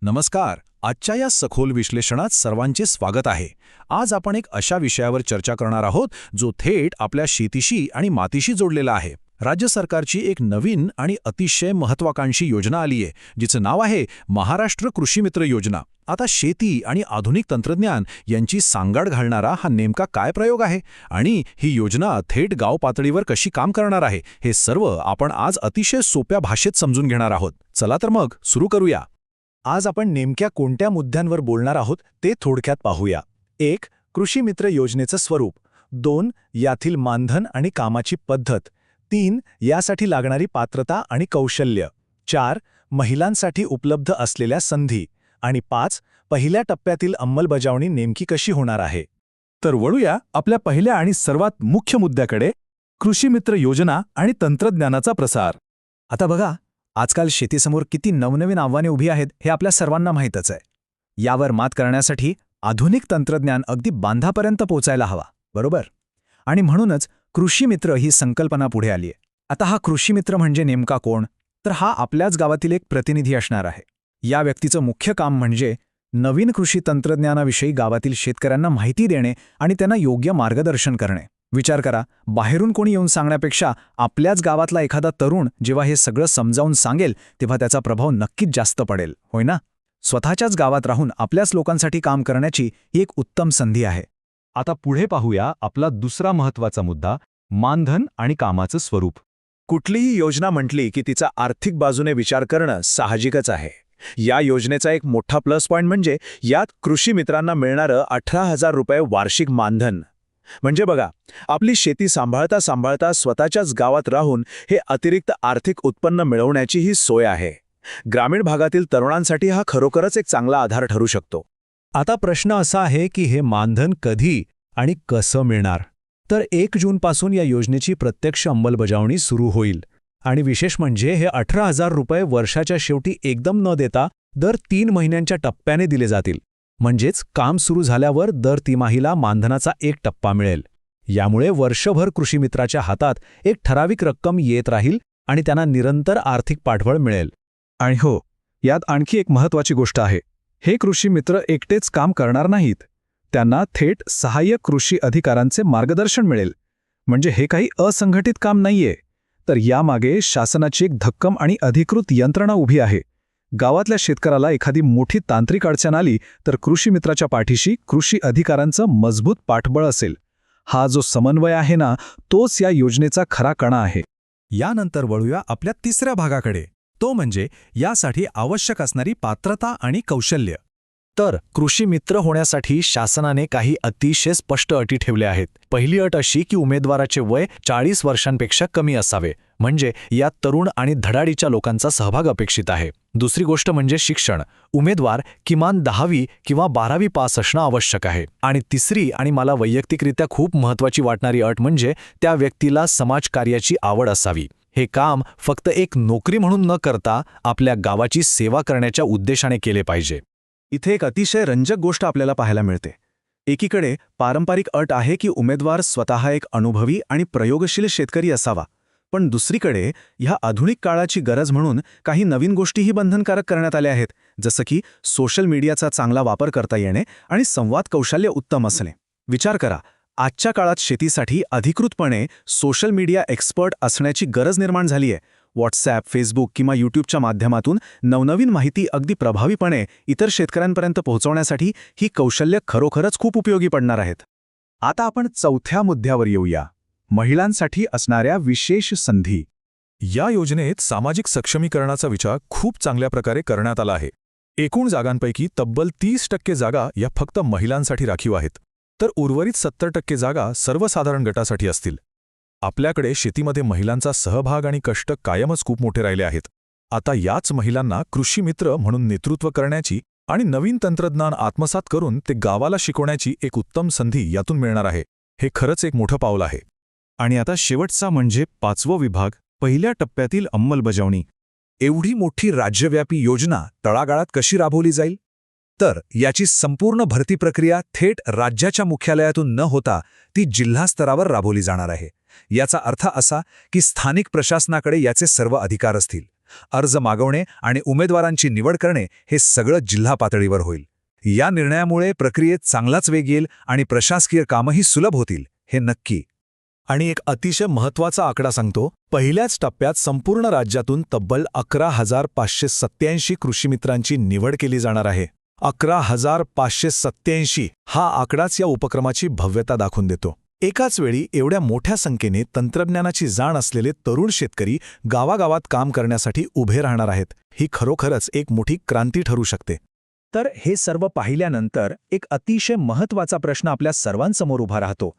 नमस्कार. आजच्या या सखोल विश्लेषणात सर्वांचे स्वागत आहे. आज आपण एक अशा विषयावर चर्चा करणार आहोत जो थेट आपल्या शेतीशी आणि मातीशी जोडलेला आहे. राज्य सरकारची एक नवीन आणि अतिशय महत्त्वाकांक्षी योजना आली आहे, जिचं नाव आहे महाराष्ट्र कृषी मित्र योजना. आता शेती आणि आधुनिक तंत्रज्ञान यांची सांगाड घालणारा हा नेमका काय प्रयोग आहे आणि ही योजना थेट गाव पातळीवर कशी काम करणार आहे, हे सर्व आपण आज अतिशय सोप्या भाषेत समजून घेणार आहोत. चला तर मग सुरू करूया. आज आपण नेमक्या कोणत्या मुद्द्यांवर बोलणार आहोत ते थोडक्यात पाहूया. 1. कृषी मित्र योजनेचं स्वरूप. 2. यातील मानधन आणि कामाची पद्धत. 3. यासाठी लागणारी पात्रता आणि कौशल्य. 4. महिलांसाठी उपलब्ध असलेल्या संधी. आणि 5. पहिल्या टप्प्यातील अंमलबजावणी नेमकी कशी होणार आहे. तर वळूया आपल्या पहिल्या आणि सर्वात मुख्य मुद्द्याकडे, कृषी मित्र योजना आणि तंत्रज्ञानाचा प्रसार. आता बघा, आजकाल शेतीसमोर किती नवनवीन आव्हाने उभी आहेत हे आपल्या सर्वांना माहीतच आहे. यावर मात करण्यासाठी आधुनिक तंत्रज्ञान अगदी बांधापर्यंत पोचायला हवा, बरोबर? आणि म्हणूनच कृषी मित्र ही संकल्पना पुढे आली आहे. आता हा कृषी मित्र म्हणजे नेमका कोण? तर हा आपल्याच गावातील एक प्रतिनिधी असणार आहे. या व्यक्तीचं मुख्य काम म्हणजे नवीन कृषी तंत्रज्ञानाविषयी गावातील शेतकऱ्यांना माहिती देणे आणि त्यांना योग्य मार्गदर्शन करणे. विचार करा, बाहेरून कोणी येऊन सांगण्यापेक्षा आपल्याच गावातला एखादा तरुण जेव्हा हे सगळं समजावून सांगेल तेव्हा त्याचा प्रभाव नक्कीच जास्त पडेल, होय ना? स्वतःच्याच गावात राहून आपल्याच लोकांसाठी काम करण्याची ही एक उत्तम संधी आहे. आता पुढे पाहूया आपला दुसरा महत्त्वाचा मुद्दा, मानधन आणि कामाचं स्वरूप. कुठलीही योजना म्हटली की तिचा आर्थिक बाजूने विचार करणं साहजिकच आहे. या योजनेचा एक मोठा प्लस पॉईंट म्हणजे यात कृषी मित्रांना मिळणारं 18,000 रुपये वार्षिक मानधन. म्हणजे बघा, आपली शेती सांभाळता सांभाळता स्वतःच्याच गावात राहून हे अतिरिक्त आर्थिक उत्पन्न मिळवण्याची ही सोय आहे. ग्रामीण भागातील तरुणांसाठी हा खरोखरच एक चांगला आधार ठरू शकतो. आता प्रश्न असा आहे की हे मानधन कधी आणि कसं मिळणार? तर 1 जूनपासून या योजनेची प्रत्यक्ष अंमलबजावणी सुरू होईल. आणि विशेष म्हणजे हे 18,000 रुपये वर्षाच्या शेवटी एकदम न देता दर 3 महिन्यांच्या टप्प्याने दिले जातील. म्हणजेच काम सुरू झाल्यावर दर तिमाहीला मानधनाचा 1 टप्पा मिळेल. यामुळे वर्षभर कृषी मित्राच्या हातात एक ठराविक रक्कम येत राहील आणि त्यांना निरंतर आर्थिक पाठबळ मिळेल. आणि हो, यात आणखी एक महत्त्वाची गोष्ट आहे. हे कृषी मित्र एकटेच काम करणार नाहीत. त्यांना थेट सहाय्यक कृषी अधिकाऱ्यांचे मार्गदर्शन मिळेल. म्हणजे हे काही असंघटित काम नाहीये, तर यामागे शासनाची एक भक्कम आणि अधिकृत यंत्रणा उभी आहे. गावातल्या शेतकऱ्याला एखादी मोठी तांत्रिक अडचण आली तर कृषी मित्राच्या पाठीशी कृषी अधिकाऱ्यांचं मजबूत पाठबळ असेल. हा जो समन्वय आहे ना, तोच या योजनेचा खरा कणा आहे. यानंतर वळूया आपल्या तिसऱ्या भागाकडे, तो म्हणजे यासाठी आवश्यक असणारी पात्रता आणि कौशल्य. तर कृषी मित्र होण्यासाठी शासनाने काही अतिशय स्पष्ट अटी ठेवल्या आहेत. पहिली अट अशी की उमेदवाराचे वय 40 वर्षांपेक्षा कमी असावे, म्हणजे यात तरुण आणि धडाडीच्या लोकांचा सहभाग अपेक्षित आहे. दुसरी गोष्ट म्हणजे शिक्षण. उमेदवार किमान 10वी किंवा 12वी पास असणं आवश्यक आहे. आणि तिसरी आणि मला वैयक्तिकरित्या खूप महत्त्वाची वाटणारी अट म्हणजे त्या व्यक्तीला समाजकार्याची आवड असावी. हे काम फक्त एक नोकरी म्हणून न करता आपल्या गावाची सेवा करण्याच्या उद्देशाने केले पाहिजे. इथे एक अतिशय रंजक गोष्ट आपल्याला पाहायला मिळते. एकीकडे पारंपरिक अट आहे की उमेदवार स्वतः एक अनुभवी आणि प्रयोगशील शेतकरी असावा, पण दुसरीकडे ह्या आधुनिक काळाची गरज म्हणून काही नवीन गोष्टीही बंधनकारक करण्यात आल्या आहेत, जसं की सोशल मीडियाचा चांगला वापर करता येणे आणि संवाद कौशल्य उत्तम असणे. विचार करा, आजच्या काळात शेतीसाठी अधिकृतपणे सोशल मीडिया एक्सपर्ट असण्याची गरज निर्माण झाली आहे. व्हॉट्सॲप, फेसबुक किंवा यूट्यूबच्या माध्यमातून नवनवीन माहिती अगदी प्रभावीपणे इतर शेतकऱ्यांपर्यंत पोहोचवण्यासाठी ही कौशल्य खरोखरच खूप उपयोगी पडणार आहेत. आता आपण चौथ्या मुद्द्यावर येऊया, महिलांसाठी असणाऱ्या विशेष संधी. या योजनेत सामाजिक सक्षमीकरणाचा विचार खूप चांगल्या प्रकारे करण्यात आला आहे. एकूण जागांपैकी तब्बल 30% जागा या फक्त महिलांसाठी राखीव आहेत, तर उर्वरित 70% जागा सर्वसाधारण गटासाठी असतील. आपल्याकडे शेतीमध्ये महिलांचा सहभाग आणि कष्ट कायमच खूप मोठे राहिले आहेत. आता याच महिलांना कृषी मित्र म्हणून नेतृत्व करण्याची आणि नवीन तंत्रज्ञान आत्मसात करून ते गावाला शिकवण्याची एक उत्तम संधी यातून मिळणार आहे. हे खरंच एक मोठं पाऊल आहे. आणि आता शेवटचा म्हणजे 5वा विभाग, पहिल्या टप्प्यातील अंमलबजावणी. एवढी मोठी राज्यव्यापी योजना तळागाळात कशी राबवली जाईल? तर याची संपूर्ण भरती प्रक्रिया थेट राज्याच्या मुख्यालयातून न होता ती जिल्हा स्तरावर राबवली जाणार आहे. याचा अर्थ असा की स्थानिक प्रशासनाकडे याचे सर्व अधिकार असतील. अर्ज मागवणे आणि उमेदवारांची निवड करणे हे सगळं जिल्हा पातळीवर होईल. या निर्णयामुळे प्रक्रियेत चांगलाच वेग येईल आणि प्रशासकीय कामही सुलभ होतील, हे नक्की. आणि एक अतिशय महत्त्वाचा आकडा सांगतो. पहिल्याच टप्प्यात संपूर्ण राज्यातून तब्बल 11,587 कृषीमित्रांची निवड केली जाणार आहे. 11,587 हा आकडाच या उपक्रमाची भव्यता दाखवून देतो. एकाच वेळी एवढ्या मोठ्या संख्येने तंत्रज्ञानाची जाण असलेले तरुण शेतकरी गावागावात काम करण्यासाठी उभे राहणार आहेत. ही खरोखरच एक मोठी क्रांती ठरू शकते. तर हे सर्व पाहिल्यानंतर एक अतिशय महत्त्वाचा प्रश्न आपल्या सर्वांसमोर उभा राहतो.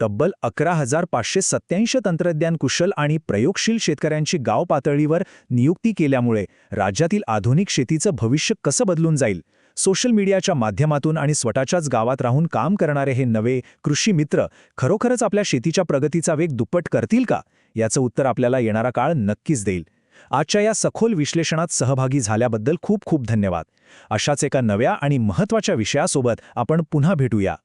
तब्बल 11,587 तंत्रज्ञान कुशल आणि प्रयोगशील शेतकऱ्यांची गाव पातळीवर नियुक्ती केल्यामुळे राज्यातील आधुनिक शेतीचं भविष्य कसं बदलून जाईल? सोशल मीडियाच्या माध्यमातून आणि स्वतःच्याच गावात राहून काम करणारे हे नवे कृषी मित्र खरोखरच आपल्या शेतीच्या प्रगतीचा वेग दुप्पट करतील का? याचं उत्तर आपल्याला येणारा काळ नक्कीच देईल. आजच्या या सखोल विश्लेषणात सहभागी झाल्याबद्दल खूप खूप धन्यवाद. अशाच एका नव्या आणि महत्त्वाच्या विषयासोबत आपण पुन्हा भेटूया.